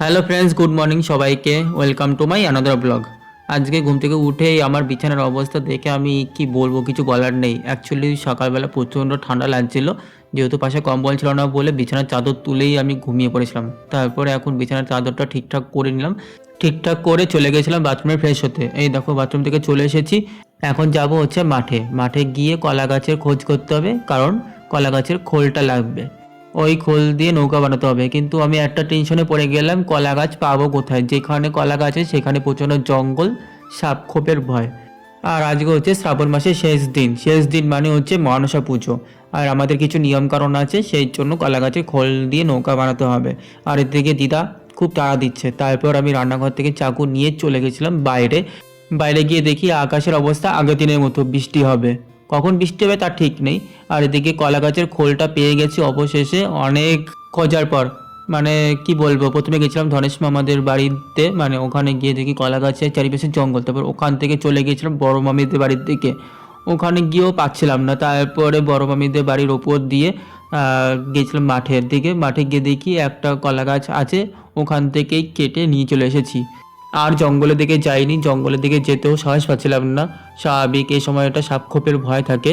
Hello friends, good morning সবাইকে। Welcome to my another blog. আজকে ঘুম থেকে উঠেই আমার বিছানার অবস্থা দেখে আমি কি বলবো, কিছু বলার নেই। অ্যাকচুয়ালি সকালবেলা প্রচণ্ড ঠান্ডা লাগছিল, যেহেতু পাশে কম্বল ছিল না বলে বিছানার চাদর তুলেই আমি ঘুমিয়ে পড়েছিলাম। তারপরে এখন বিছানার চাদরটা ঠিকঠাক করে নিলাম, ঠিকঠাক করে চলে গেছিলাম বাথরুমে ফ্রেশ হতে। এই দেখো বাথরুম থেকে চলে এসেছি। এখন যাব হচ্ছে মাঠে। মাঠে গিয়ে কলা গাছের খোঁজ করতে হবে, কারণ কলা গাছের খোলটা লাগবে। ওই খোল দিয়ে নৌকা বানাতে হবে, কিন্তু আমি একটা টেনশনে পড়ে গেলাম, কলা গাছ পাবো কোথায়? যেখানে কলা গাছ আছে সেখানে প্রচণ্ড জঙ্গল, সাপ খোপের ভয়। আর আজকে হচ্ছে শ্রাবণ মাসের শেষ দিন। শেষ দিন মানে হচ্ছে মনসা পুজো। আর আমাদের কিছু নিয়মকানুন আছে, সেই জন্য কলা গাছে খোল দিয়ে নৌকা বানাতে হবে। আর এদিকে দিদা খুব তাড়া দিচ্ছে। তারপর আমি রান্নাঘর থেকে চাকু নিয়ে চলে গেছিলাম বাইরে। বাইরে গিয়ে দেখি আকাশের অবস্থা আগের দিনের মতো, বৃষ্টি হবে। কখন বৃষ্টি হবে তার ঠিক নেই। আর এদিকে কলা গাছের খোলটা পেয়ে গেছি অবশেষে, অনেক খোঁজার পর। মানে কি বলবো, প্রথমে গেছিলাম ধনেশ মামাদের বাড়িতে, মানে ওখানে গিয়ে দেখি কলা গাছের চারিপাশে জঙ্গল। তারপর ওখান থেকে চলে গিয়েছিলাম বড় মামিদের বাড়ির দিকে। ওখানে গিয়েও পাচ্ছিলাম না। তারপরে বড় মামিদের বাড়ির ওপর দিয়ে গেছিলাম মাঠের দিকে। মাঠে গিয়ে দেখি একটা কলা গাছ আছে, ওখান থেকেই কেটে নিয়ে চলে এসেছি। আর জঙ্গলের দিকে যাইনি, জঙ্গলের দিকে যেতেও সাহস পাচ্ছিলাম না। স্বাভাবিক এই সময়টা সাপ খোপের ভয় থাকে।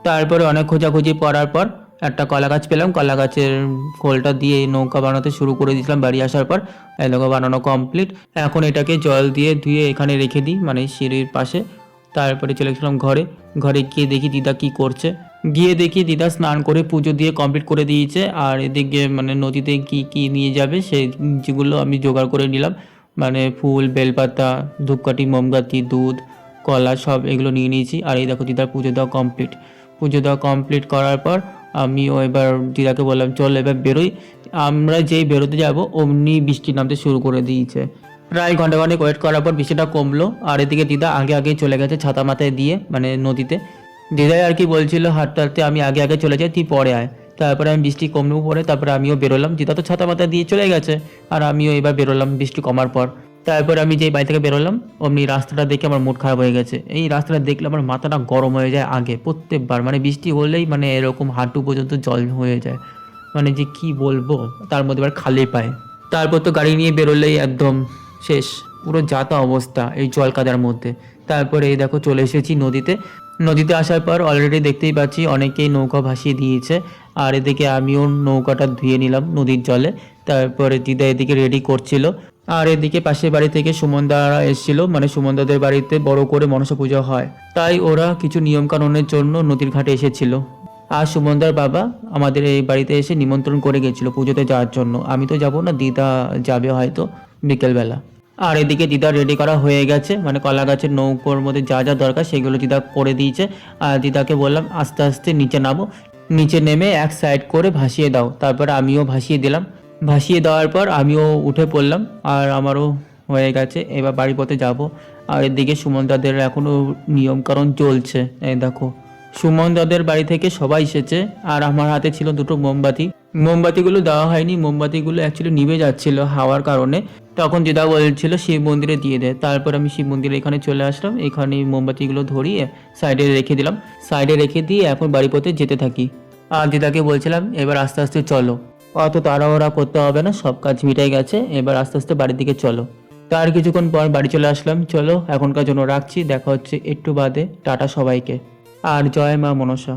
তারপরে অনেক খোঁজাখুঁজি পড়ার পর একটা কলা গাছ পেলাম। কলা গাছের খোলটা দিয়ে নৌকা বানাতে শুরু করে দিয়েছিলাম বাড়ি আসার পর। এই নৌকা বানানো কমপ্লিট। এখন এটাকে জল দিয়ে ধুয়ে এখানে রেখে দিই, মানে সিঁড়ির পাশে। তারপরে চলে গেছিলাম ঘরে। ঘরে গিয়ে দেখি দিদা কি করছে। গিয়ে দেখি দিদা স্নান করে পুজো দিয়ে কমপ্লিট করে দিয়েছে। আর এদিকে মানে নদীতে কি কি নিয়ে যাবে সেই যেগুলো আমি জোগাড় করে নিলাম, মানে ফুল, বেলপাতা, ধূপকাঠি, মোমবাতি, দুধ, কলা, সব এগুলো নিয়ে নিয়েছি। আর এই দেখো দিদার পুজো দেওয়া কমপ্লিট। পুজো দেওয়া কমপ্লিট করার পর আমিও এবার দিদাকে বললাম চল এবার বেরোই। আমরা যেই বেরোতে যাব অমনি বৃষ্টি নামতে শুরু করে দিয়েছে। প্রায় ঘন্টা ঘন্টা ওয়েট করার পর বৃষ্টিটা কমলো। আর এদিকে দিদা আগে আগে চলে গেছে ছাতা মাথায় দিয়ে, মানে নদীতে। দিদাই আর কি বলছিল হাঁটতে হাঁটতে আমি আগে আগে চলে যাই, তুই পরে আয়। তারপরে আমি বৃষ্টি কমলেও পরে তারপরে আমিও বেরোলাম। দিদা তো ছাতা মাথা দিয়ে চলে গেছে, আর আমিও এবার বেরোলাম বৃষ্টি কমার পর। তারপর আমি যেই বাড়ি থেকে বেরোলাম অমনি রাস্তাটা দেখে আমার মুড খারাপ হয়ে গেছে। এই রাস্তাটা দেখলে আমার মাথাটা গরম হয়ে যায় আগে প্রত্যেকবার, মানে বৃষ্টি হলেই মানে এরকম হাঁটু পর্যন্ত জল হয়ে যায়। মানে যে কি বলবো, তার মধ্যে আবার খালি পায়। তারপর তো গাড়ি নিয়ে বেরোলেই একদম শেষ, পুরো যাতা অবস্থা এই জল কাদার মধ্যে। তারপরে এই দেখো চলে এসেছি নদীতে। নদীতে আসার পর অলরেডি দেখতেই পাচ্ছি অনেকেই নৌকা ভাসিয়ে দিয়েছে। আর এদিকে আমিও নৌকাটা ধুয়ে নিলাম নদীর জলে। তারপরে দিদা এদিকে রেডি করছিল। আর এদিকে পাশের বাড়ি থেকে সুমনদারা এসেছিল, মানে সুমনদাদের বাড়িতে বড় করে মনসা পূজা হয়, তাই ওরা কিছু নিয়ম কানুনের জন্য নদীর ঘাটে এসেছিল। আর সুমনদার বাবা আমাদের এই বাড়িতে এসে নিমন্ত্রণ করে গেছিল পুজোতে যাওয়ার জন্য। আমি তো যাব না, দিদা যাবে হয়তো বিকেলবেলা। আর এদিকে দিদা রেডি করা হয়ে গেছে, মানে কলা গাছের নৌকোর মধ্যে যা যা দরকার সেগুলো দিদা করে দিয়েছে। আর দিদাকে বললাম আস্তে আস্তে নিচে নামো, নিচে নেমে এক সাইড করে ভাসিয়ে দাও। তারপর আমিও ভাসিয়ে দিলাম। ভাসিয়ে দেওয়ার পর আমিও উঠে পড়লাম, আর আমারও হয়ে গেছে। এবার বাড়ি পথে যাব। আর এদিকে সুমন দাদের এখনও নিয়মকানুন চলছে। এই দেখো সুমন দাদের বাড়ি থেকে সবাই এসেছে, আর আমার হাতে ছিল দুটো মোমবাতি। মোমবাতিগুলো দেওয়া হয়নি, মোমবাতিগুলো অ্যাকচুয়ালি নিভে যাচ্ছিল হাওয়ার কারণে। তখন দিদা বলছিল শিব মন্দিরে দিয়ে দেয়। তারপর আমি শিব মন্দিরে এখানে চলে আসলাম, এখানে মোমবাতিগুলো ধরিয়ে সাইডে রেখে দিলাম। সাইডে রেখে দিয়ে এখন বাড়ি পথে যেতে থাকি। আর দিদাকে বলছিলাম এবার আস্তে আস্তে চলো, অত তাড়াহুড়া করতে হবে না, সব কাজ মিটাই গেছে, এবার আস্তে আস্তে বাড়ির দিকে চলো। তার কিছুক্ষণ পর বাড়ি চলে আসলাম। চলো এখনকার জন্য রাখছি, দেখা হচ্ছে একটু বাদে। টাটা সবাইকে, আর জয় মা মনসা।